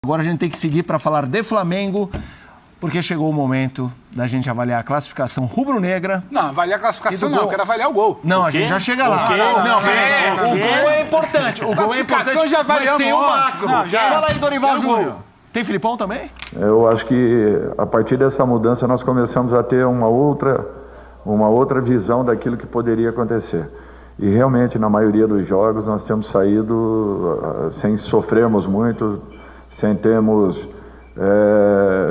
Agora a gente tem que seguir para falar de Flamengo, porque chegou o momento da gente avaliar a classificação rubro-negra. Não, avaliar a classificação não, eu quero avaliar o gol. Não, a gente já chega lá. O gol é importante. O gol é importante, já mas tem o macro. Fala aí, Dorival Júnior. Tem Filipão também? Eu acho que a partir dessa mudança nós começamos a ter uma outra visão daquilo que poderia acontecer. E realmente, na maioria dos jogos, nós temos saído sem sofrermos muito, sem termos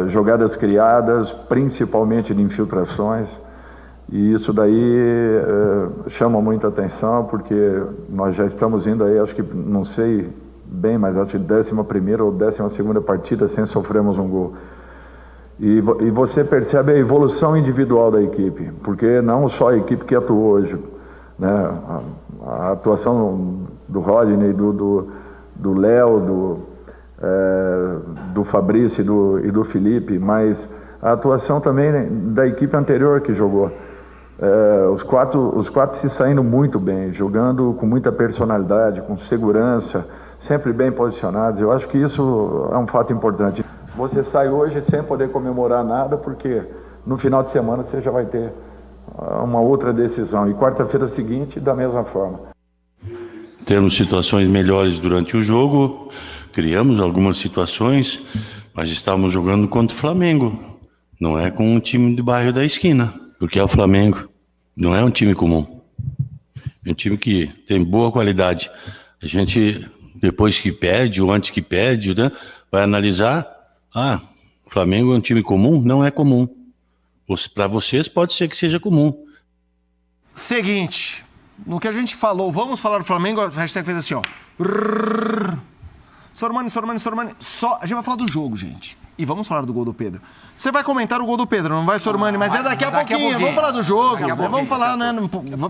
jogadas criadas, principalmente de infiltrações. E isso daí chama muita atenção, porque nós já estamos indo aí, acho que, não sei bem, mas acho que 11ª ou 12ª partida sem sofrermos um gol. E você percebe a evolução individual da equipe, porque não só a equipe que atuou hoje, né? A atuação do Rodney, do Léo, do Fabrício e do Felipe, mas a atuação também, né, da equipe anterior que jogou. Os quatro se saindo muito bem, jogando com muita personalidade, com segurança, sempre bem posicionados. Eu acho que isso é um fato importante. Você sai hoje sem poder comemorar nada, porque no final de semana você já vai ter uma outra decisão. E quarta-feira seguinte, da mesma forma. Temos situações melhores durante o jogo, criamos algumas situações, mas estávamos jogando contra o Flamengo. Não é com um time de bairro da esquina, porque é o Flamengo. Não é um time comum. É um time que tem boa qualidade. A gente, depois que perde ou antes que perde, né, vai analisar. O Flamengo é um time comum? Não é comum. Para vocês pode ser que seja comum. Seguinte, no que a gente falou, vamos falar do Flamengo, a hashtag fez assim, ó. Sormani. Só, a gente vai falar do jogo, gente. E vamos falar do gol do Pedro. Você vai comentar o gol do Pedro, não vai, Sormani? Mas é daqui a pouquinho. Vamos falar do jogo. Vamos falar, né?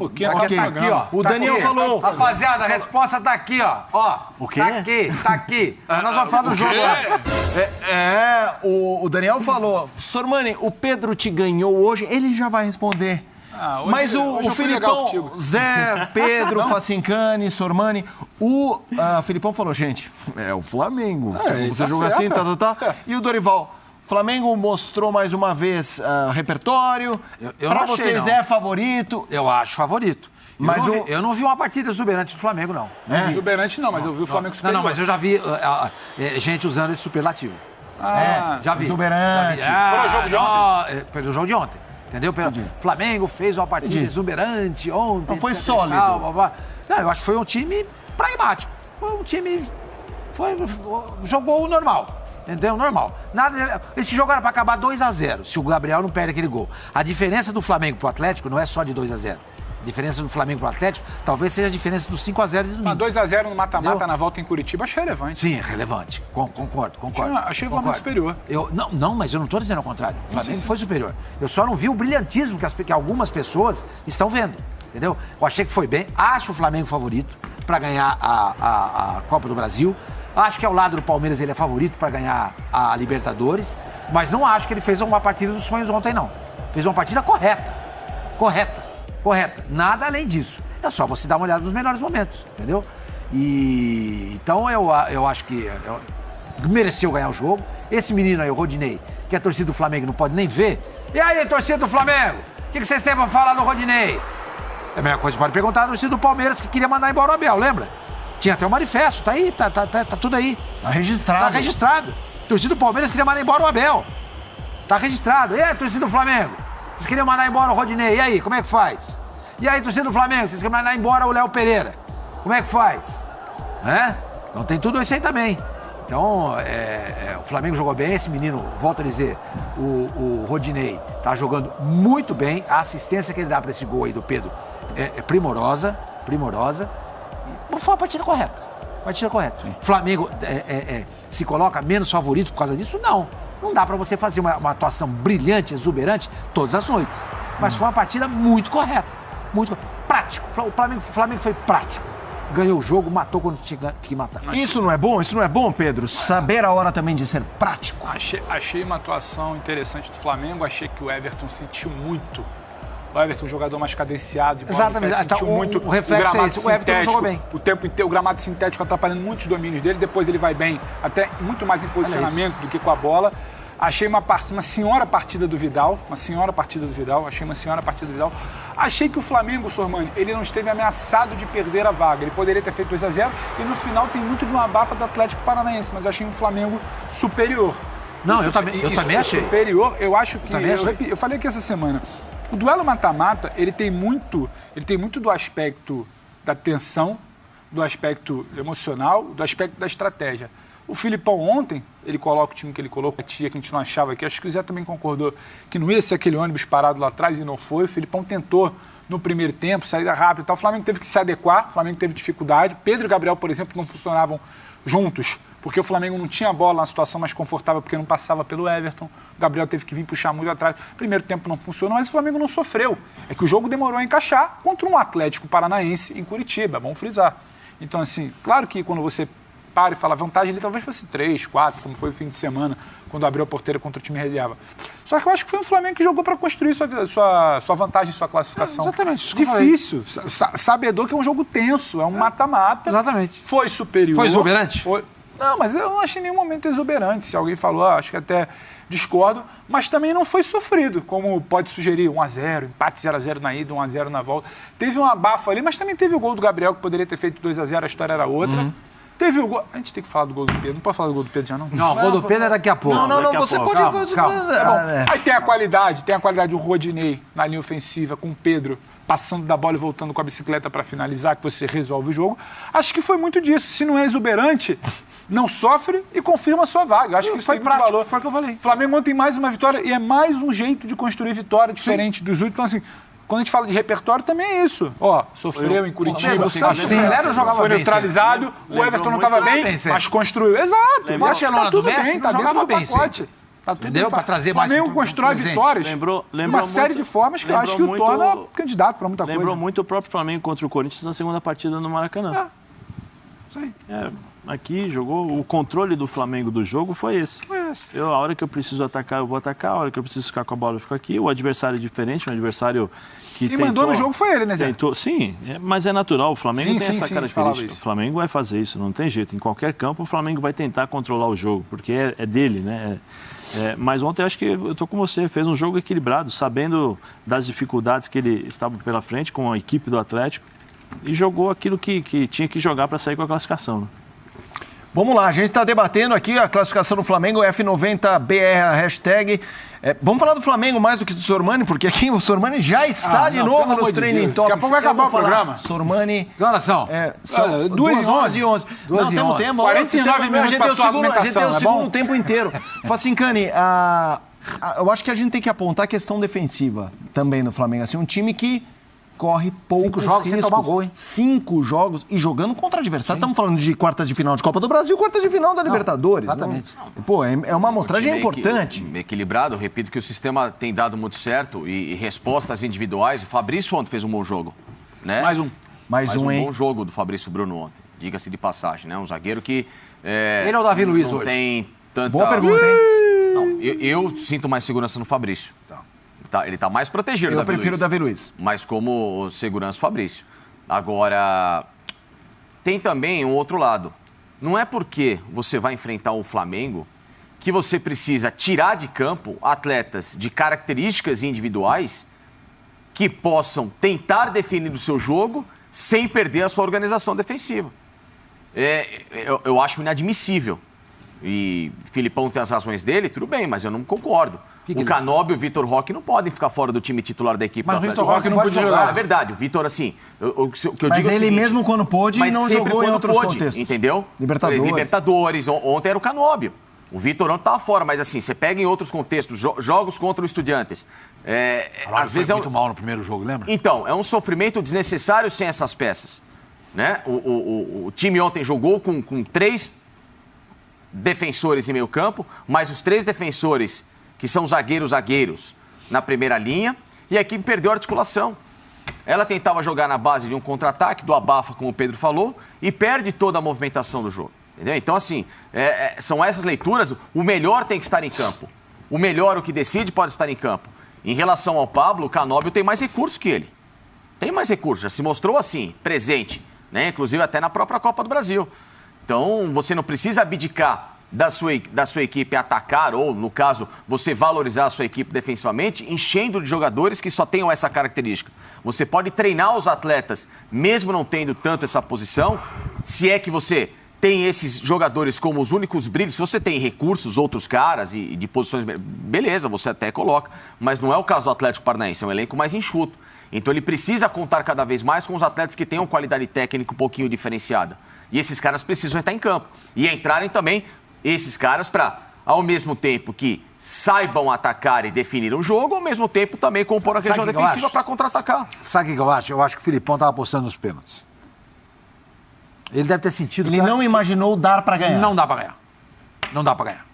Okay. Tá aqui, ó. O Daniel falou. Rapaziada, a resposta tá aqui, ó. O quê? Tá aqui. Nós vamos falar do jogo lá. O Daniel falou. Sormani, o Pedro te ganhou hoje. Ele já vai responder. Mas o Filipão, Zé, Pedro, Facincani, Sormani, o Filipão falou, gente, é o Flamengo. Você joga assim, tá. E o Dorival, Flamengo mostrou mais uma vez repertório. Pra vocês é favorito? Eu acho favorito. Mas eu não vi uma partida exuberante do Flamengo, não. Exuberante não, mas eu vi o Flamengo superior. Não, mas eu já vi gente usando esse superlativo. Já vi. Exuberante. Pelo jogo de ontem. Entendeu? Flamengo fez uma partida exuberante ontem. Não foi sólido. Não, eu acho que foi um time pragmático. Foi um time... jogou o normal. Entendeu? Normal. Esse jogo era para acabar 2-0, se o Gabriel não perde aquele gol. A diferença do Flamengo pro Atlético não é só de 2-0. A diferença do Flamengo pro Atlético talvez seja a diferença do 5-0 de domingo. 2-0 no mata-mata na volta em Curitiba, achei relevante. Sim, é relevante. Concordo. Achei o Flamengo superior. Não, mas eu não estou dizendo ao contrário. O Flamengo foi superior. Eu só não vi o brilhantismo que algumas pessoas estão vendo. Entendeu? Eu achei que foi bem. Acho o Flamengo favorito para ganhar a Copa do Brasil. Acho que ao lado do Palmeiras ele é favorito para ganhar a Libertadores. Mas não acho que ele fez uma partida dos sonhos ontem, não. Fez uma partida correta. Nada além disso. É só você dar uma olhada nos melhores momentos, entendeu? Então eu acho que mereceu ganhar o jogo. Esse menino aí, o Rodinei, que é torcida do Flamengo, não pode nem ver. E aí, torcida do Flamengo? O que vocês têm pra falar no Rodinei? É a mesma coisa que pode perguntar à torcida do Palmeiras, que queria mandar embora o Abel, lembra? Tinha até um manifesto, tá aí, tá tudo aí. Tá registrado. Torcida do Palmeiras queria mandar embora o Abel. Tá registrado. E aí, torcida do Flamengo? Vocês queriam mandar embora o Rodinei, e aí, como é que faz? E aí, torcida do Flamengo, vocês queriam mandar embora o Léo Pereira, como é que faz? Então tem tudo isso aí também. Então, o Flamengo jogou bem, esse menino, volto a dizer, o Rodinei tá jogando muito bem, a assistência que ele dá para esse gol aí do Pedro é primorosa. Mas foi uma partida correta. O Flamengo se coloca menos favorito por causa disso? Não dá pra você fazer uma atuação brilhante, exuberante, todas as noites. Mas foi uma partida muito correta. Prático. O Flamengo foi prático. Ganhou o jogo, matou quando tinha que matar. Isso não é bom, Pedro? Saber a hora também de ser prático. Achei uma atuação interessante do Flamengo. Achei que o Everton sentiu muito O Everton, um jogador mais cadenciado. Exatamente. Sentiu muito o reflexo é esse. O Everton não jogou bem. O tempo inteiro, o gramado sintético atrapalhando muitos domínios dele. Depois ele vai bem, até muito mais em posicionamento do que com a bola. Achei uma senhora partida do Vidal. Achei uma senhora partida do Vidal. Achei que o Flamengo, Sormani, ele não esteve ameaçado de perder a vaga. Ele poderia ter feito 2-0 e no final tem muito de uma abafa do Atlético Paranaense, mas eu achei um Flamengo superior. Não, eu também achei. Superior, eu acho que... Eu falei aqui essa semana. O duelo mata-mata, ele tem muito do aspecto da tensão, do aspecto emocional, do aspecto da estratégia. O Filipão ontem, ele coloca o time que ele colocou, a tia que a gente não achava aqui, acho que o Zé também concordou, que não ia ser aquele ônibus parado lá atrás e não foi. O Filipão tentou no primeiro tempo, saída rápida e tal. O Flamengo teve que se adequar, o Flamengo teve dificuldade. Pedro e Gabriel, por exemplo, não funcionavam juntos, porque o Flamengo não tinha bola na situação mais confortável, porque não passava pelo Everton. O Gabriel teve que vir puxar muito atrás. Primeiro tempo não funcionou, mas o Flamengo não sofreu. É que o jogo demorou a encaixar contra um Atlético Paranaense em Curitiba, vamos frisar. Então, assim, claro que quando você para e fala, a vantagem ali talvez fosse 3, 4, como foi o fim de semana, quando abriu a porteira contra o time reserva. Só que eu acho que foi um Flamengo que jogou para construir sua vantagem, sua classificação. Exatamente. Difícil. Sabedor que é um jogo tenso, é um mata-mata. Exatamente. Foi superior. Foi exuberante? Não, mas eu não achei em nenhum momento exuberante. Se alguém falou, acho que até discordo, mas também não foi sofrido, como pode sugerir 1-0, empate 0-0 na ida, 1-0 na volta. Teve um abafo ali, mas também teve o gol do Gabriel, que poderia ter feito 2-0, a história era outra. Teve o gol... A gente tem que falar do gol do Pedro. Não pode falar do gol do Pedro já, não? Não, o gol do Pedro é daqui a pouco. Não, você pode... Calma. Aí tem a qualidade do Rodinei na linha ofensiva, com o Pedro passando da bola e voltando com a bicicleta para finalizar, que você resolve o jogo. Acho que foi muito disso. Se não é exuberante, não sofre e confirma a sua vaga. Acho que isso foi prático, valor. Foi o que eu falei. Flamengo ontem mais uma vitória e é mais um jeito de construir vitória diferente dos últimos. Então, assim, quando a gente fala de repertório, também é isso. Sofreu em Curitiba, foi neutralizado, o Everton não estava bem, mas construiu. Exato. O Barcelona do Messi não jogava bem sempre. Entendeu? Para trazer mais... O Flamengo constrói vitórias de uma série de formas que eu acho que o torna candidato para muita coisa. Lembrou muito o próprio Flamengo contra o Corinthians na segunda partida no Maracanã. Isso aí. Aqui jogou, o controle do Flamengo do jogo foi esse. A hora que eu preciso atacar, eu vou atacar. A hora que eu preciso ficar com a bola, eu fico aqui. O adversário é diferente, um adversário que Quem mandou no jogo foi ele, né, Zé? Sim, mas é natural. O Flamengo tem essa característica. O Flamengo vai fazer isso, não tem jeito. Em qualquer campo, o Flamengo vai tentar controlar o jogo, porque é dele, né? Mas ontem eu acho que eu estou com você. Fez um jogo equilibrado, sabendo das dificuldades que ele estava pela frente com a equipe do Atlético e jogou aquilo que tinha que jogar para sair com a classificação, né? Vamos lá, a gente está debatendo aqui a classificação do Flamengo, F90BR, a hashtag. Vamos falar do Flamengo mais do que do Sormani, porque aqui o Sormani já está de novo nos Training Topics. Daqui a pouco vai acabar o programa. Sormani... Que horas são? São 2h11. Não temos tempo. 49 minutos a gente deu o segundo tempo inteiro. Facincani, eu acho que a gente tem que apontar a questão defensiva também do Flamengo. Assim, um time que corre poucos 5 jogos riscos, sem tomar gol, hein? 5 jogos e jogando contra adversário. Estamos falando de quartas de final de Copa do Brasil, quartas de final da Libertadores. Exatamente. Pô, é uma amostragem importante. Equilibrado, repito que o sistema tem dado muito certo e respostas individuais. O Fabrício ontem fez um bom jogo, né? Mais um, hein? Bom jogo do Fabrício Bruno ontem, diga-se de passagem, né? Um zagueiro que... Ele é o Davi Luiz hoje. Tem tanta... Boa pergunta, hein? Não, eu sinto mais segurança no Fabrício. Ele está mais protegido. Eu prefiro o Davi Luiz. Mas como segurança o Fabrício. Agora, tem também um outro lado. Não é porque você vai enfrentar o Flamengo que você precisa tirar de campo atletas de características individuais que possam tentar definir o seu jogo sem perder a sua organização defensiva. Eu acho inadmissível. E Filipão tem as razões dele, tudo bem, mas eu não concordo. O Canóbio e o Vitor Roque não podem ficar fora do time titular da equipe. Mas o Vitor Roque não pode jogar. É verdade, o Vitor, assim... Mas ele mesmo quando pôde não jogou em outros contextos. Entendeu? Libertadores. Ontem era o Canóbio. O Vitor ontem estava fora, mas assim, você pega em outros contextos, jogos contra o Estudiantes. Às vezes muito mal no primeiro jogo, lembra? Então, é um sofrimento desnecessário sem essas peças. Né? O time ontem jogou com 3 defensores em meio campo, mas os 3 defensores... que são zagueiros na primeira linha, e a equipe perdeu a articulação. Ela tentava jogar na base de um contra-ataque, do abafa, como o Pedro falou, e perde toda a movimentação do jogo. Entendeu? Então, assim, são essas leituras. O melhor tem que estar em campo. O melhor, o que decide, pode estar em campo. Em relação ao Pablo, o Canóbio tem mais recursos que ele. Tem mais recursos, já se mostrou assim, presente, né? Inclusive até na própria Copa do Brasil. Então, você não precisa abdicar da sua equipe atacar, ou, no caso, você valorizar a sua equipe defensivamente, enchendo de jogadores que só tenham essa característica. Você pode treinar os atletas, mesmo não tendo tanto essa posição, se é que você tem esses jogadores como os únicos brilhos. Se você tem recursos, outros caras e de posições, beleza, você até coloca, mas não é o caso do Atlético Paranaense, é um elenco mais enxuto. Então ele precisa contar cada vez mais com os atletas que tenham qualidade técnica um pouquinho diferenciada. E esses caras precisam estar em campo. E entrarem também esses caras para, ao mesmo tempo que saibam atacar e definir um jogo, ao mesmo tempo também compor a região defensiva para contra-atacar. Sabe o que eu acho? Eu acho que o Filipão estava apostando nos pênaltis. Ele deve ter sentido... Ele não imaginou dar para ganhar. Não dá para ganhar. Não dá para ganhar.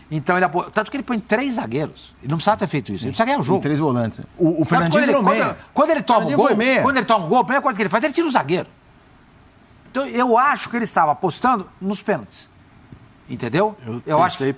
Então, tanto que ele põe 3 zagueiros. Ele não precisava ter feito isso. Ele precisa ganhar o jogo. E 3 volantes. O Fernandinho virou meia. Quando ele toma o gol, a primeira coisa que ele faz, ele tira o zagueiro. Então, eu acho que ele estava apostando nos pênaltis. Entendeu?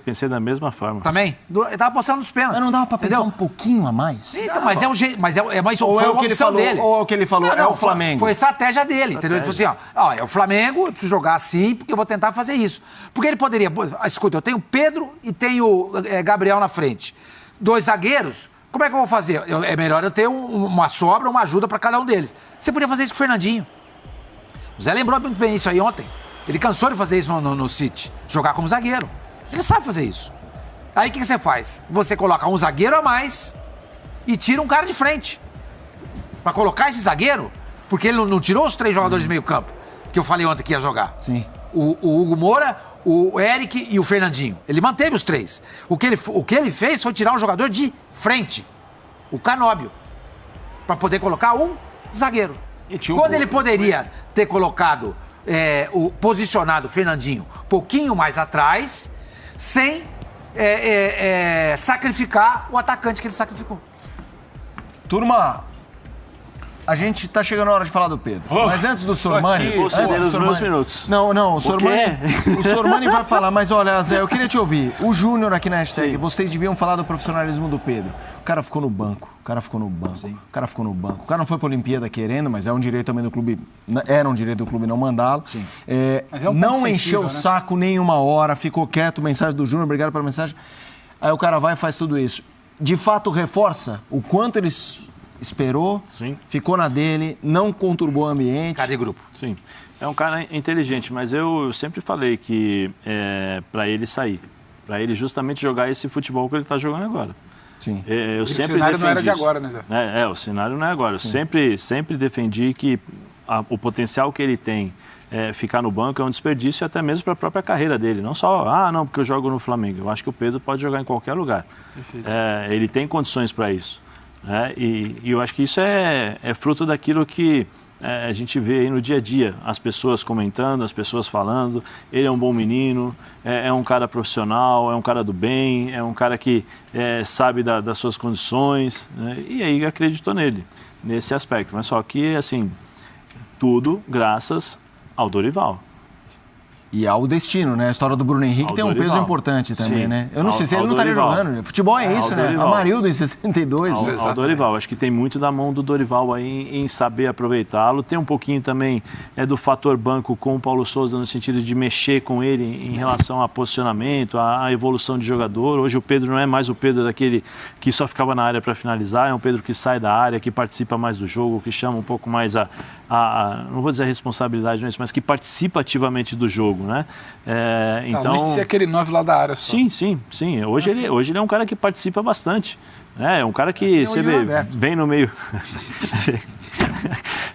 Pensei da mesma forma. Também? Ele estava apostando nos pênaltis. Mas não dava para pensar um pouquinho a mais? Então, mas é um jeito. Mas ou foi é uma opção dele. Ou é o que ele falou, é o Flamengo. Foi a estratégia dele, entendeu? Ele falou assim, ó, é o Flamengo, eu preciso jogar assim, porque eu vou tentar fazer isso. Porque ele poderia... Escuta, eu tenho Pedro e tenho Gabriel na frente. 2 zagueiros, como é que eu vou fazer? É melhor eu ter uma sobra, uma ajuda para cada um deles. Você podia fazer isso com o Fernandinho. O Zé lembrou muito bem isso aí ontem. Ele cansou de fazer isso no City, jogar como zagueiro. Ele sabe fazer isso. Aí o que você faz? Você coloca um zagueiro a mais e tira um cara de frente. Pra colocar esse zagueiro, porque ele não tirou os 3 jogadores de meio campo, que eu falei ontem que ia jogar. Sim. O Hugo Moura, o Eric e o Fernandinho. Ele manteve os 3. O que ele fez foi tirar um jogador de frente, o Canóbio, pra poder colocar um zagueiro. Quando ele poderia ter colocado, posicionado o Fernandinho um pouquinho mais atrás, sem sacrificar o atacante que ele sacrificou. Turma, a gente tá chegando na hora de falar do Pedro. Mas antes do Sormani... minutos. Não, o Sormani vai falar, mas olha, Zé, eu queria te ouvir. O Júnior aqui na hashtag, vocês deviam falar do profissionalismo do Pedro. O cara ficou no banco, o cara não foi pra Olimpíada querendo, mas é um direito também do clube, era um direito do clube não mandá-lo. Mas é um não encheu o saco nenhuma hora, ficou quieto, mensagem do Júnior, obrigado pela mensagem. Aí o cara vai e faz tudo isso. De fato, reforça o quanto ele esperou, ficou na dele, não conturbou o ambiente. Cadê grupo? Sim. É um cara inteligente, mas eu sempre falei que para ele sair, para ele justamente jogar esse futebol que ele está jogando agora. Sim. Eu sempre o cenário defendi não era de isso. agora, né, Zé? O cenário não é agora. Eu sempre defendi que o potencial que ele tem ficar no banco é um desperdício até mesmo para a própria carreira dele. Não só, não, porque eu jogo no Flamengo. Eu acho que o Pedro pode jogar em qualquer lugar. Ele tem condições para isso. E eu acho que isso é fruto daquilo que a gente vê aí no dia a dia, as pessoas comentando, as pessoas falando, ele é um bom menino, é um cara profissional, é um cara do bem, é um cara que sabe das suas condições, né? E aí acreditou nele, nesse aspecto. Mas só que, assim, tudo graças ao Dorival. E ao destino, né? A história do Bruno Henrique tem um peso importante também, né? Eu não sei se ele não estaria jogando. Futebol é isso, né? Amarildo em 62. Ao Dorival. Acho que tem muito da mão do Dorival aí em saber aproveitá-lo. Tem um pouquinho também do fator banco com o Paulo Souza, no sentido de mexer com ele em relação a posicionamento, a evolução de jogador. Hoje o Pedro não é mais o Pedro daquele que só ficava na área para finalizar, é um Pedro que sai da área, que participa mais do jogo, que chama um pouco mais não vou dizer a responsabilidade, mas que participa ativamente do jogo. Né? Então, não ser aquele 9 lá da área só. Sim. Hoje ele é um cara que participa bastante. É um cara que você vem no meio.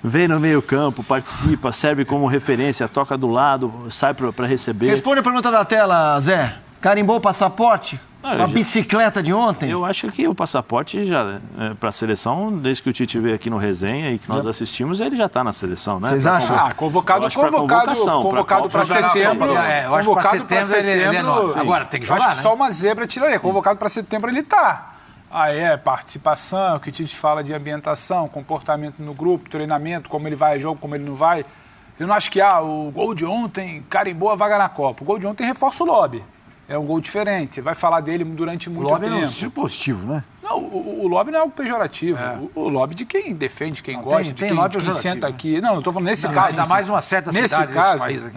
Vem no meio campo, participa, serve como referência, toca do lado, sai para receber. Responde a pergunta da tela, Zé. Carimbou o passaporte? A bicicleta de ontem? Eu acho que o passaporte já para a seleção, desde que o Tite veio aqui no Resenha e que nós assistimos, ele já está na seleção, né? Vocês acham? Convocado para setembro. Eu acho que para setembro ele é nosso. Agora tem que jogar, acho que só uma zebra tiraria. Convocado para setembro ele está. Participação, o que o Tite fala de ambientação, comportamento no grupo, treinamento, como ele vai a jogo, como ele não vai. Eu não acho que o gol de ontem carimbou a vaga na Copa. O gol de ontem reforça o lobby. É um gol diferente. Você vai falar dele durante muito tempo. É um positivo, né? Não, o lobby não é algo pejorativo. O lobby de quem defende, quem gosta, de quem senta aqui. Não, eu estou falando nesse caso. Ainda mais uma certa cidade desse país aqui.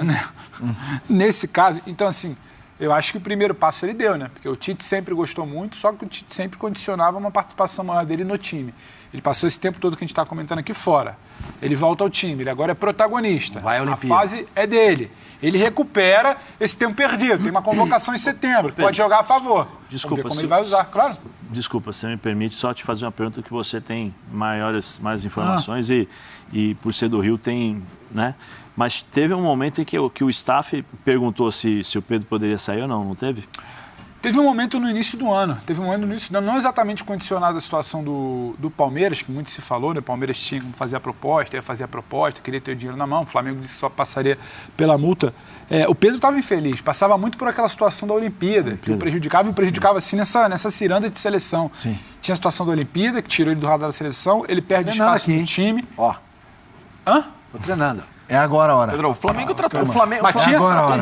Nesse caso, então assim, eu acho que o primeiro passo ele deu, né? Porque o Tite sempre gostou muito, só que o Tite sempre condicionava uma participação maior dele no time. Ele passou esse tempo todo que a gente está comentando aqui fora. Ele volta ao time, ele agora é protagonista. Vai à Olimpíada. A fase é dele. Ele recupera esse tempo perdido. Tem uma convocação em setembro, que pode jogar a favor. Desculpa, vamos ver como ele vai usar, claro. Desculpa, se me permite só te fazer uma pergunta que você tem mais informações e por ser do Rio tem, né? Mas teve um momento em que o staff perguntou se o Pedro poderia sair ou não teve? Teve um momento no início do ano, não exatamente condicionado à situação do Palmeiras, que muito se falou, né? O Palmeiras tinha que fazer a proposta, queria ter o dinheiro na mão, o Flamengo disse que só passaria pela multa. O Pedro estava infeliz, passava muito por aquela situação da Olimpíada, que o prejudicava assim nessa ciranda de seleção. Sim. Tinha a situação da Olimpíada, que tirou ele do radar da seleção, ele perde espaço no time. Ó. Hã? Tô treinando. É agora a hora. Pedro, o Flamengo tratou o Flamengo. Mas tinha agora,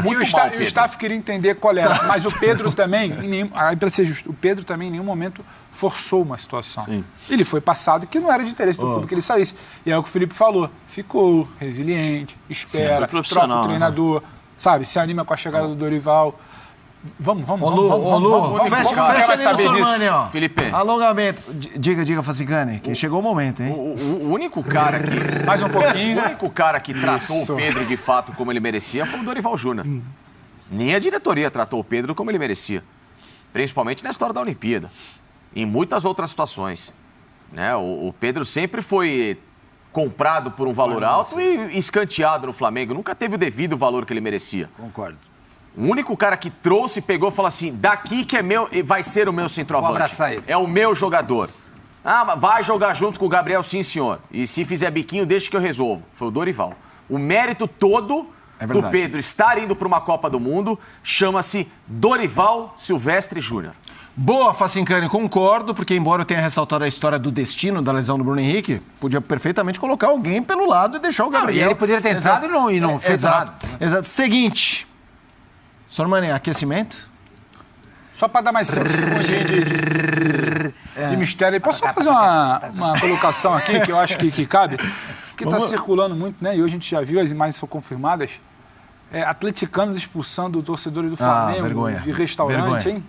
e o staff queria entender qual era. Mas o Pedro também, para ser justo, o Pedro também em nenhum momento forçou uma situação. Sim. Ele foi passado que não era de interesse do clube que ele saísse. E é o que o Felipe falou. Ficou resiliente, espera, troca o treinador, sabe? Se anima com a chegada do Dorival. Vamos. Fecha ali no Sormani, ó. Felipe. Alongamento. Diga, Facincani, que chegou o momento, hein? O único cara que... Mais um pouquinho. O único cara que tratou o Pedro de fato como ele merecia foi o Dorival Júnior. Nem a diretoria tratou o Pedro como ele merecia. Principalmente na história da Olimpíada. Em muitas outras situações. Né? O Pedro sempre foi comprado por um valor alto e escanteado no Flamengo. Nunca teve o devido valor que ele merecia. Concordo. O único cara que trouxe, pegou e falou assim, daqui que é meu, vai ser o meu centroavante. Vou abraçar ele. É o meu jogador. Mas vai jogar junto com o Gabriel, sim, senhor. E se fizer biquinho, deixa que eu resolvo. Foi o Dorival. O mérito todo do Pedro estar indo para uma Copa do Mundo chama-se Dorival Silvestre Júnior. Boa, Facincani, concordo, porque embora eu tenha ressaltado a história do destino da lesão do Bruno Henrique, podia perfeitamente colocar alguém pelo lado e deixar o Gabriel. E ele poderia ter entrado e não fez nada. Exato. Seguinte... Sormani, aquecimento? Só para dar mais 5 segundinhos de mistério. Posso só fazer uma colocação aqui que eu acho que cabe? Que está circulando muito, né? E hoje a gente já viu, as imagens são confirmadas. Atleticanos expulsando torcedores do Flamengo de restaurante, hein?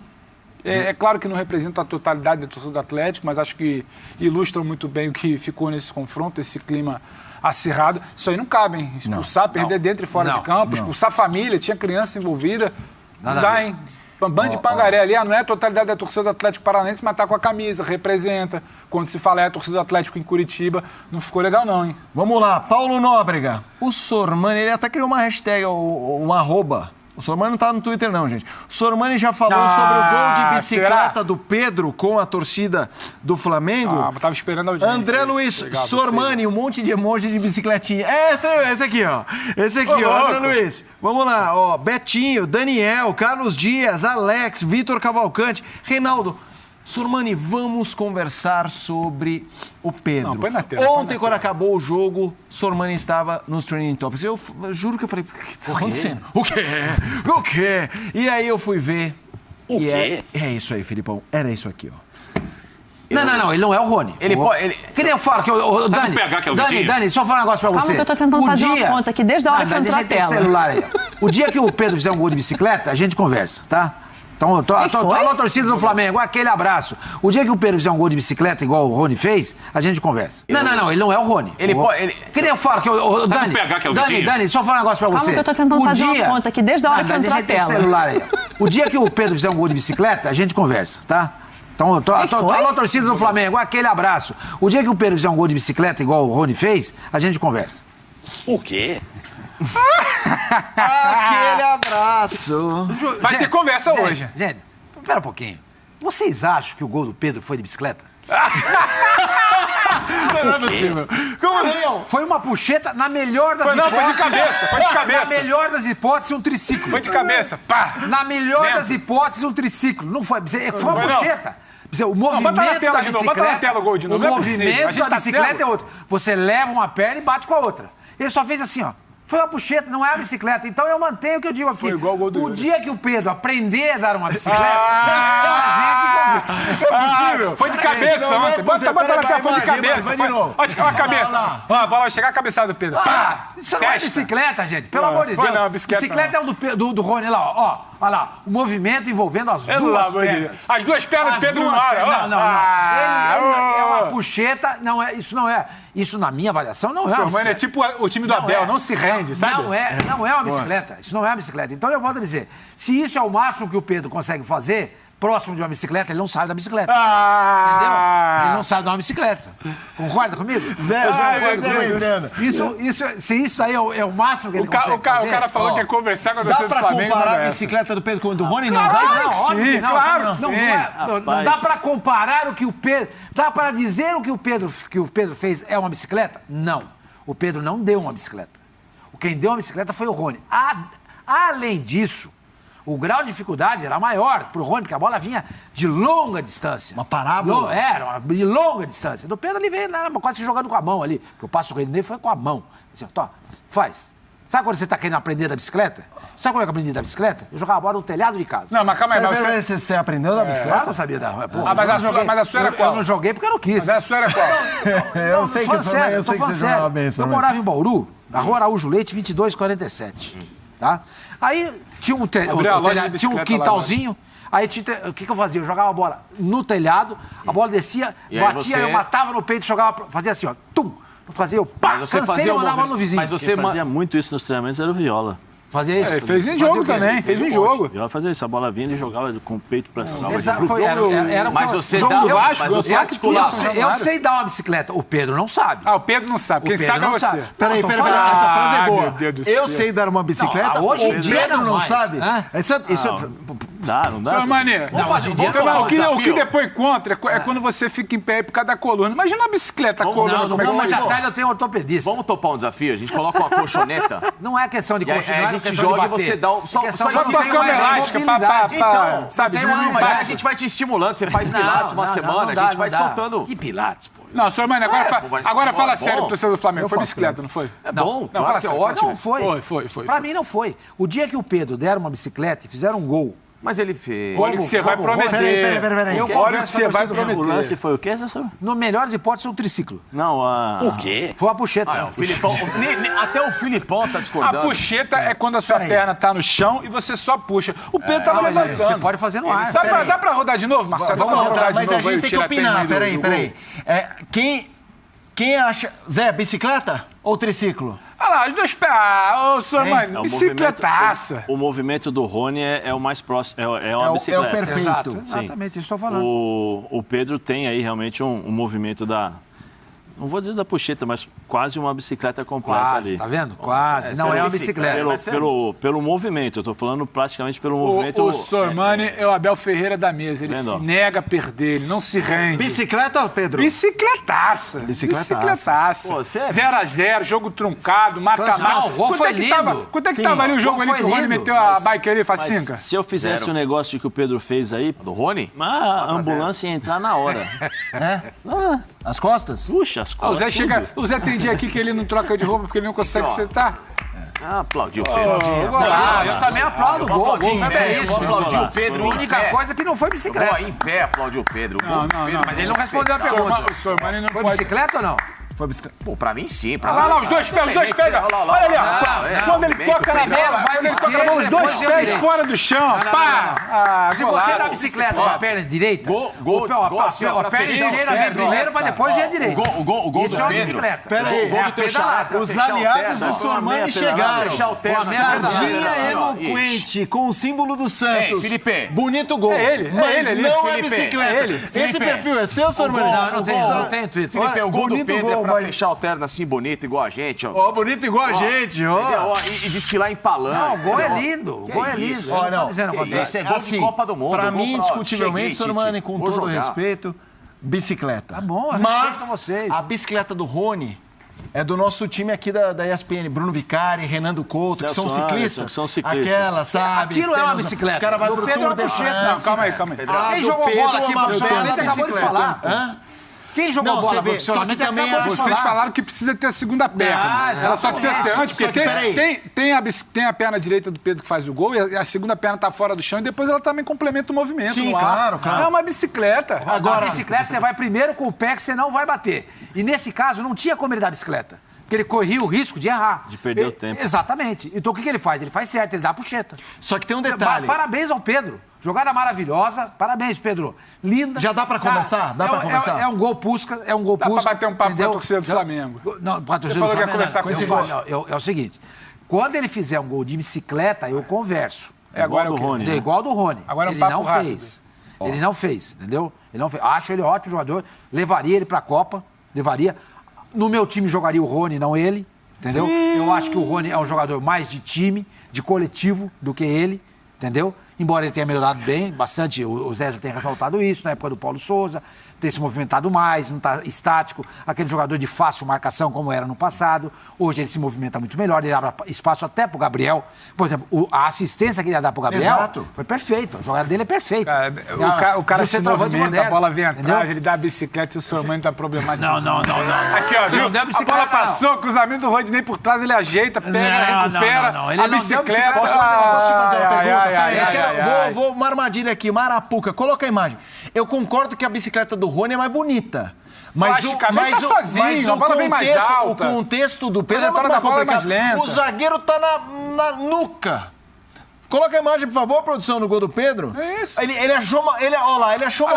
É claro que não representa a totalidade da torcida do Atlético, mas acho que ilustram muito bem o que ficou nesse confronto, esse clima acirrado. Isso aí não cabe, hein? Expulsar, perder dentro e fora de campo, expulsar a família, tinha criança envolvida. Não dá, hein? Bando de pangaré ali, não é a totalidade da torcida do Atlético Paranaense, mas tá com a camisa, representa. Quando se fala a torcida do Atlético em Curitiba, não ficou legal não, hein? Vamos lá, Paulo Nóbrega. O Sormani, ele até criou uma hashtag, um arroba. O Sormani não tá no Twitter não, gente. O Sormani já falou sobre o gol de bicicleta do Pedro com a torcida do Flamengo. Tava esperando a audiência. André Luiz, Sormani, um monte de emoji de bicicletinha. Esse aqui, ó. Esse aqui, ó, André Luiz. Vamos lá, ó. Betinho, Daniel, Carlos Dias, Alex, Vitor Cavalcante, Reinaldo. Sormani, vamos conversar sobre o Pedro. Não, põe na tela, Ontem, quando acabou o jogo, Sormani estava nos Trending Topics. Eu juro que eu falei, o que tá acontecendo? O quê? E aí eu fui ver. O quê? É isso aí, Filipão. Era isso aqui, ó. Não, ele não é o Rony. Que nem eu falo que o Dani. Dani, só falar um negócio pra você. Calma que eu tô tentando fazer uma conta aqui desde a hora que entrou a tela. Celular aí. O dia que o Pedro fizer um gol de bicicleta, a gente conversa, tá? Então, alô, torcida do Flamengo, aquele abraço. O dia que o Pedro fizer um gol de bicicleta, igual o Rony fez, a gente conversa. Não, ele não é o Rony. Que nem eu falo que o Dani, só falar um negócio pra você. Calma que eu tô tentando fazer uma conta aqui desde a hora que entrou a tela. Celular aí. O dia que o Pedro fizer um gol de bicicleta, a gente conversa, tá? Então, alô, torcida do Flamengo, aquele abraço. O dia que o Pedro fizer um gol de bicicleta, igual o Rony fez, a gente conversa. O quê? Aquele abraço. Vai ter conversa hoje. Gente, pera um pouquinho. Vocês acham que o gol do Pedro foi de bicicleta? Não é possível. Como não? Foi uma puxeta, na melhor das hipóteses. Foi de cabeça. Na melhor das hipóteses, um triciclo. Foi de cabeça, pá. Na melhor das hipóteses, um triciclo. Não foi, foi uma puxeta. O movimento da bicicleta. Bota na tela o gol de novo. O movimento da bicicleta é outro. Você leva uma perna e bate com a outra. Ele só fez assim, ó. Foi uma puxeta, não é a bicicleta. Então eu mantenho o que eu digo aqui. Foi igual o gol do dia que o Pedro aprender a dar uma bicicleta, a gente Foi de cabeça ontem. Bota na tela, foi de cabeça. Vai de novo. Olha a cabeça. A bola vai chegar a cabeçada do Pedro. Isso não é bicicleta, gente. Pelo amor de Deus. Não, bicicleta é o do Rony lá, ó. Olha lá, o movimento envolvendo as duas pernas. As duas pernas do Pedro no ar. Não. Ele é uma puxeta. Isso na minha avaliação não é uma bicicleta. É tipo o time do Abel, não se rende, sabe? Não é uma bicicleta. Isso não é uma bicicleta. Então eu volto a dizer, se isso é o máximo que o Pedro consegue fazer, próximo de uma bicicleta, ele não sai da bicicleta. Entendeu? Ele não sai de uma bicicleta. Concorda comigo? Se isso aí é o máximo que ele consegue fazer... O cara falou que ia conversar com a torcida do Flamengo. Dá pra comparar a bicicleta do Pedro com a do Rony? Não, claro que sim. Não dá pra comparar o que o Pedro... Dá pra dizer o que o Pedro fez é uma bicicleta? Não. O Pedro não deu uma bicicleta. Quem deu uma bicicleta foi o Rony. Além disso, o grau de dificuldade era maior pro Rony, porque a bola vinha de longa distância. Uma parábola? De longa distância. Do Pedro, ele veio quase jogando com a mão ali. Porque o passo do Rony foi com a mão. Assim, ó, faz. Sabe quando você tá querendo aprender da bicicleta? Sabe como é que eu aprendi da bicicleta? Eu jogava bola no telhado de casa. Não, mas calma aí. Você aprendeu da bicicleta? Eu não sabia da... Mas a sua era qual? Eu não joguei porque eu não quis. Mas a sua era qual? Eu sei que você jogava bem. Eu morava em Bauru, na Rua Araújo Leite, 2247. Tá? Aí tinha um quintalzinho. Aí o que eu fazia? Eu jogava a bola no telhado, a bola descia, batia, eu matava no peito, jogava, fazia assim, ó, tum. Fazia o pá, cansei de mandar a bola no vizinho. Mas você fazia muito isso nos treinamentos, era o Viola. Fazia isso? Fez em jogo também, fez em jogo. Viola fazia isso, a bola vinha e jogava com o peito pra cima. Mas você dá o Vasco, eu sei dar uma bicicleta, o Pedro não sabe. O Pedro não sabe, quem sabe é você. Peraí, essa frase é boa. Eu sei dar uma bicicleta, hoje em dia Pedro não sabe. Não dá. Seu Mané, o que depois contra é quando você fica em pé por causa da coluna. Imagina a bicicleta, a coluna. Não, mas atrás eu tenho ortopedista. Vamos topar um desafio? A gente coloca uma colchoneta. Não é questão de colchoneta, a gente joga e você dá só uma cama elástica pra sabe? Mas a gente vai te estimulando. Você faz pilates uma semana, a gente vai soltando. Que pilates, pô? Não, senhor Mané, agora fala sério pro torcedor do Flamengo. Foi bicicleta, não foi? É bom, não, fala sério. Não foi. Foi. Pra mim não foi. O dia que o Pedro deram uma bicicleta e fizeram um gol. Mas ele fez. Olha o que você vai prometer. Peraí. Olha o que você vai prometer. O lance foi o quê, assessor? No melhores hipóteses, um triciclo. Não, O quê? Foi a puxeta. O Filipão, até o Filipão tá discordando. A puxeta é quando a sua perna tá no chão e você só puxa. O Pedro tava levantando. Você pode fazer no ar. Dá pra rodar de novo, Marcelo? Vamos rodar de novo. Mas a gente tem que opinar. Peraí. Quem acha... Zé, bicicleta ou triciclo? Olha lá, os dois pés. Ô, senhor mãe, bicicletaça. O movimento do Rony é o mais próximo, é uma bicicleta. É o perfeito. Exatamente, isso que eu estou falando. O Pedro tem aí realmente um movimento da... Não vou dizer da puxeta, mas quase uma bicicleta completa ali. Tá vendo? Quase. Não é uma bicicleta. Pelo movimento, eu tô falando praticamente pelo movimento... O Sormani é o Abel Ferreira da mesa. Ele se nega a perder, ele não se rende. Bicicleta, Pedro? Bicicletaça. 0x0, jogo truncado, mata-mata. O gol foi lindo. Quanto é que tava ali o jogo ali que o Rony meteu a bike ali, facinca? Se eu fizesse o negócio que o Pedro fez aí... Do Rony? A ambulância ia entrar na hora. As costas? Puxa, as costas. O Zé tem dia aqui que ele não troca de roupa porque ele não consegue sentar. Aplaudiu o Pedro. Eu também aplaudo o gol. Aplaudiu o Pedro. A única coisa que não foi bicicleta. Em pé, aplaudiu o Pedro. Não, mas ele não respondeu a pergunta. Foi bicicleta ou não? Foi bicicleta. Pô, pra mim sim. Olha lá, os dois pés. Olha ali, ó. Quando ele toca na bola, os dois pés fora do chão. Pá! Se você dá bicicleta com a perna direita, a perna esquerda vem primeiro pra depois ir à direita. O gol do Pedro. Peraí, os aliados do Sormani chegaram. Sardinha eloquente com o símbolo do Santos. Felipe. Bonito gol. É ele. Não é bicicleta. Esse perfil é seu, Sormani? Não tem Twitter. Felipe, o gol do Pedro pra fechar o terno assim, bonito, igual a gente, ó. Bonito igual a gente, ó. E desfilar em palanque. Não, o gol é lindo. O gol é lindo. Esse é gol de Copa do Mundo. Pra mim, indiscutivelmente, Sormani, com todo respeito, bicicleta. Tá bom, mas vocês. A bicicleta do Rony é do nosso time aqui da ESPN. Bruno Vicari, Renando Couto, que são ciclistas. Aquela, sabe? Aquilo é uma bicicleta. O cara vai pro Pedro é uma puxeta. Não, calma aí. Quem jogou bola aqui profissionalmente acabou de falar. Quem jogou bola profissionalmente também vocês falaram que precisa ter a segunda perna. Ela só precisa ser antes, porque tem a perna direita do Pedro que faz o gol e a segunda perna tá fora do chão e depois ela também complementa o movimento. Sim, claro. É uma bicicleta. Agora, a bicicleta você vai primeiro com o pé que você não vai bater. E nesse caso não tinha como ele dar a bicicleta. Porque ele corria o risco de errar. De perder o tempo. Exatamente. Então o que ele faz? Ele faz certo, ele dá a puxeta. Só que tem um detalhe. Parabéns ao Pedro. Jogada maravilhosa. Parabéns, Pedro. Linda. Já dá pra conversar? Dá pra conversar? É um gol Pusca. É um gol Dá Pusca. pra bater um papo com a torcida do Flamengo. Não, pra torcida Você falou do que ia Flamengo. conversar com esse gol. É o seguinte. Quando ele fizer um gol de bicicleta, eu converso. É agora o Rony. É igual do Rony. Agora ele não fez. Ele não fez, entendeu? Ele não fez. Acho ele ótimo jogador. Levaria ele pra Copa. Levaria. No meu time jogaria o Rony, não ele. Entendeu? Sim. Eu acho que o Rony é um jogador mais de time, de coletivo, do que ele, entendeu? Embora ele tenha melhorado bem, bastante, o Zé já tem ressaltado isso na época do Paulo Souza, tem se movimentado mais, não está estático, aquele jogador de fácil marcação como era no passado. Hoje ele se movimenta muito melhor, ele abre espaço até pro Gabriel. Por exemplo, a assistência que ele ia dar pro Gabriel foi perfeita, a jogada dele é perfeita. O cara se movimenta, a bola vem atrás, ele dá a bicicleta e o Sormani tá problematizando. Não. Aqui, ó, viu? A bola passou, cruzamento do Rodinei por trás, ele ajeita, pega, recupera. A bicicleta... Posso te fazer uma pergunta? Vou uma armadilha aqui, Marapuca, coloca a imagem. Eu concordo que a bicicleta do Rony é mais bonita. Mas sozinho, a bola vem mais alta. O contexto do Pedro é mais complicado. O zagueiro tá na nuca. Coloca a imagem, por favor, produção, no gol do Pedro. É isso. Ele achou uma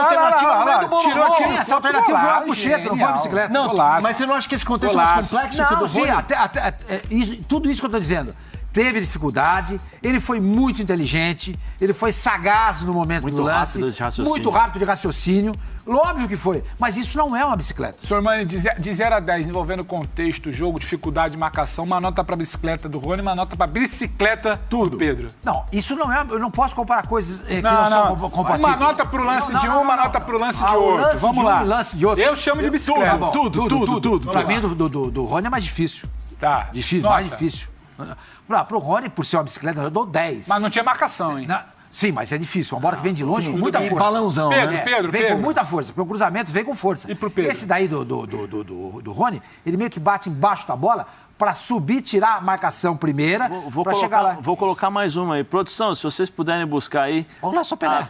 alternativa no meio do bolo. Tirou aqui. Essa alternativa foi uma puxeta, não foi uma bicicleta. Não, mas você não acha que esse contexto é mais complexo que o do Rony? Tudo isso que eu tô dizendo. Teve dificuldade, ele foi muito inteligente, ele foi sagaz no momento do lance. Muito rápido de raciocínio. Óbvio que foi, mas isso não é uma bicicleta. Sormani, de 0 a 10, envolvendo contexto, jogo, dificuldade, marcação, uma nota pra bicicleta do Rony, uma nota pra bicicleta do Pedro. Não, isso não é... Eu não posso comparar coisas que não são compatíveis. Uma nota pro lance de um, uma nota pro lance de outro. Vamos lá. Lance de outro. Eu chamo de bicicleta. Tudo. Pra mim, do Rony é mais difícil. Tá. Difícil, mais difícil. Pro Rony, por ser uma bicicleta, eu dou 10. Mas não tinha marcação, hein? Sim, mas é difícil. Uma bola que vem de longe com muita força. Balãozão, Pedro, vem com muita força, porque o cruzamento vem com força. E pro Pedro? Esse daí do Rony, ele meio que bate embaixo da bola para subir, tirar a marcação primeira, para chegar lá. Vou colocar mais uma aí. Produção, se vocês puderem buscar aí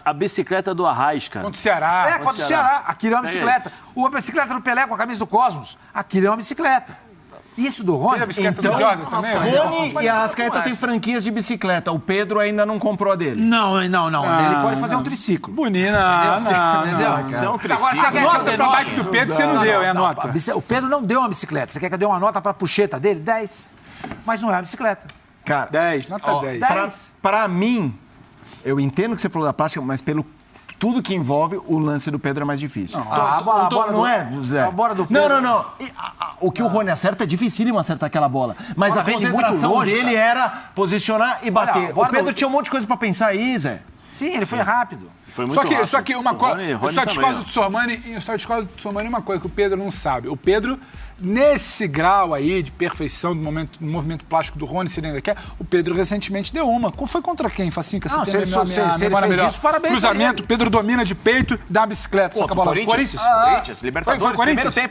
a bicicleta do Arrasca. Contra o Ceará. Contra o Ceará. Aquilo é uma bicicleta. A bicicleta do Pelé com a camisa do Cosmos. Aquilo é uma bicicleta. Isso do Rony... Então, Rony e a Arrascaeta têm franquias de bicicleta. O Pedro ainda não comprou a dele. Não. Ele pode fazer um triciclo. Bonito. Não. Isso é um triciclo. Agora, você quer que eu dê nota pro Pedro? Você não deu, é a nota. O Pedro não deu uma bicicleta. Você quer que eu dê uma nota pra puxeta dele? 10. Mas não é uma bicicleta. Cara, 10, nota 10. Pra mim, eu entendo que você falou da plástica, mas pelo tudo que envolve, o lance do Pedro é mais difícil. A bola não é, Zé? A bola do Pedro. Não. O que o Rony acerta é dificílimo acertar aquela bola. Mas a concentração longe, dele era posicionar e bater. O Pedro tinha um monte de coisa pra pensar aí, Zé. Sim, ele foi rápido. Foi muito rápido. Só que uma coisa. Eu só discordo do Sormani uma coisa que o Pedro não sabe. O Pedro, nesse grau aí de perfeição do movimento plástico do Rony, se ele ainda quer, o Pedro recentemente deu uma. Foi contra quem, Facinca? Se ele fez isso, parabéns. Cruzamento, Pedro domina de peito, dá a bicicleta. Pô, Corinthians, Libertadores,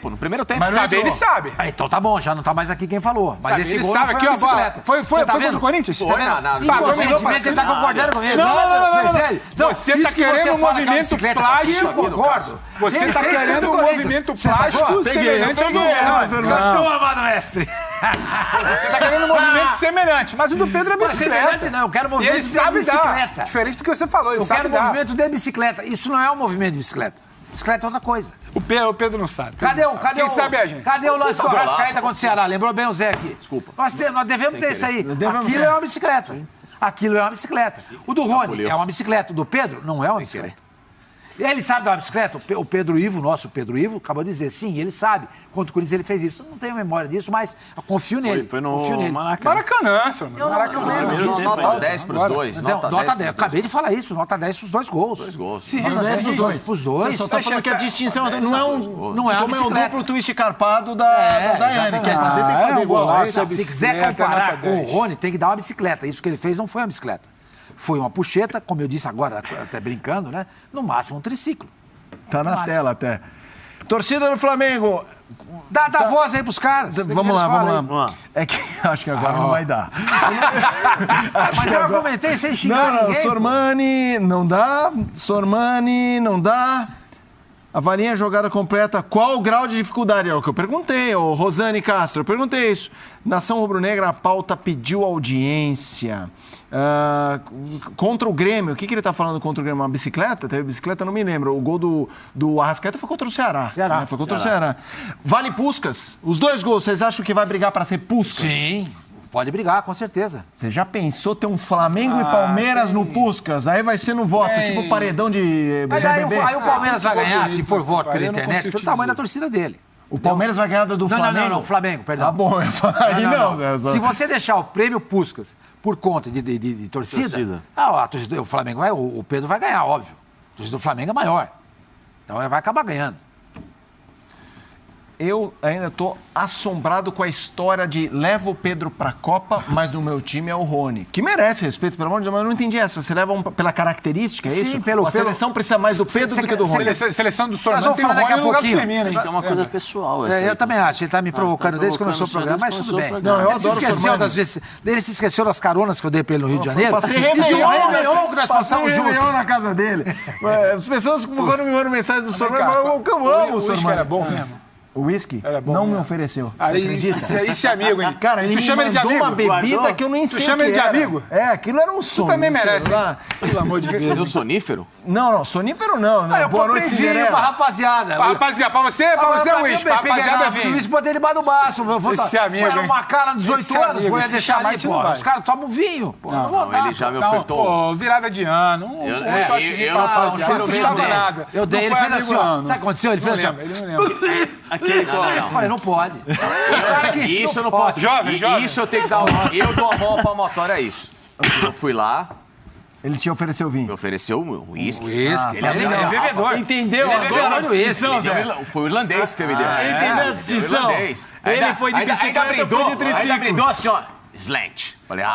no primeiro tempo. Mas sabe, ele sabe. Então tá bom, já não tá mais aqui quem falou. Mas sabe, esse ele gol sabe não foi aqui, uma bicicleta. Foi contra o Corinthians? Foi, inocentemente ele tá concordando comigo. Não, você tá querendo um movimento plástico. Eu concordo. Você tá querendo um movimento plástico semelhante ao do Rony. Amado mestre. Você tá querendo um movimento semelhante, mas o do Pedro é bicicleta. Semelhante não, eu quero movimento de bicicleta. Diferente do que você falou, ele sabe dar. Eu quero movimento de bicicleta. Isso não é um movimento de bicicleta. Bicicleta é outra coisa. O Pedro não sabe. Quem sabe é a gente? Cadê o lance do Arrascaeta contra o Ceará? Lembrou bem o Zé aqui. Desculpa. Nós devemos ter isso aí. Aquilo é uma bicicleta. Aquilo é uma bicicleta. O do Rony é uma bicicleta. O do Pedro não é uma bicicleta. Ele sabe dar uma bicicleta? O Pedro Ivo, nosso Pedro Ivo, acabou de dizer, sim, ele sabe. Contra o Corinthians ele fez isso. Eu não tenho memória disso, mas eu confio nele. Foi no Maracanã, senhor. Nota 10 pros dois. Nota 10. Acabei de falar isso. Nota 10 pros dois gols. Sim, nota 10 pros dois. Você só tá falando que a distinção não é uma bicicleta. É um duplo twist carpado da Daiane. Quer fazer, tem que fazer igual. Se quiser comparar com o Rony, tem que dar uma bicicleta. Isso que ele fez não foi uma bicicleta. Foi uma puxeta, como eu disse agora, até brincando, né? No máximo um triciclo. Tá na tela até. Torcida do Flamengo. Dá voz aí pros caras. Vamos lá. É que acho que agora não vai dar. Mas eu argumentei sem xingar ninguém. Sormani, não dá. Sormani, não dá. Avalie a jogada completa. Qual o grau de dificuldade? É o que eu perguntei. Rosane Castro, eu perguntei isso. Nação Rubro-Negra, a pauta pediu audiência. Contra o Grêmio, o que ele está falando contra o Grêmio? Uma bicicleta? Teve bicicleta? Não me lembro. O gol do Arrascaeta foi contra o Ceará. Né? Foi contra o Ceará. Vale Puskás? Os 2 gols, vocês acham que vai brigar para ser Puskás? Sim, pode brigar, com certeza. Você já pensou ter um Flamengo e Palmeiras no Puskás? Aí vai ser no voto, tipo paredão de BBB. Aí o Palmeiras vai ganhar, se for voto pela internet, pelo tamanho da torcida dele. O Palmeiras vai ganhar do Flamengo? Não, Flamengo, perdão. Tá bom, eu falo aí não. Se você deixar o prêmio Puskás por conta de torcida. A torcida, o Flamengo o Pedro vai ganhar, óbvio. A torcida do Flamengo é maior. Então ele vai acabar ganhando. Eu ainda estou assombrado com a história de leva o Pedro para a Copa, mas no meu time é o Rony. Que merece respeito, pelo amor de Deus, mas eu não entendi essa. Você leva pela característica, é isso? Sim, a seleção precisa mais do Pedro do que do Rony. Seleção do Sormani. Nós vamos falar daqui a pouquinho. Acho que é uma coisa pessoal. Eu também acho. Ele está me provocando desde que começou o programa, mas tudo bem. Não, eu adoro o Sormani. Ele se esqueceu das caronas que eu dei para ele no Rio de Janeiro. Passei Réveillon que nós passamos juntos. Na casa dele. As pessoas, quando me mandam mensagem do Sormani, falam que eu amo o Sormani. Era bom mesmo. O whisky não me ofereceu. Você acredita? Isso é amigo, hein? Cara, ele me mandou uma bebida que eu nem sei o que era. Tu chama ele de amigo? Aquilo era um sonho. Tu também merece, pelo amor de Deus. Mas o sonífero? Não, sonífero não. Eu comprei vinho pra rapaziada. Rapaziada, pra você é o uísque. Pra rapaziada é vinho. O uísque botei debaixo do baço. Esse amigo, hein? Era uma cara de 18 anos, vou deixar ali, pô. Os caras tomam vinho. Não, ele já me ofertou. Pô, virada de ano, um shotzinho pra rapaziada. Não custava nada. Eu dei, ele fez assim, ó. Sabe o que aconteceu? Ele fez assim, ó. Ele não lembra. Aquele eu falei, não pode. Isso eu não posso. Jovem. Isso eu tenho que dar eu dou a mão palmatória a isso. Eu fui lá. Ele te ofereceu vinho? Me ofereceu o uísque. Ele é bebedor. Entendeu? Ele é bebedor do uísque. Foi o irlandês que você me deu. Entendeu a distinção? Ele foi de bicicleta, ainda brindou assim, ó. Slant. Falei,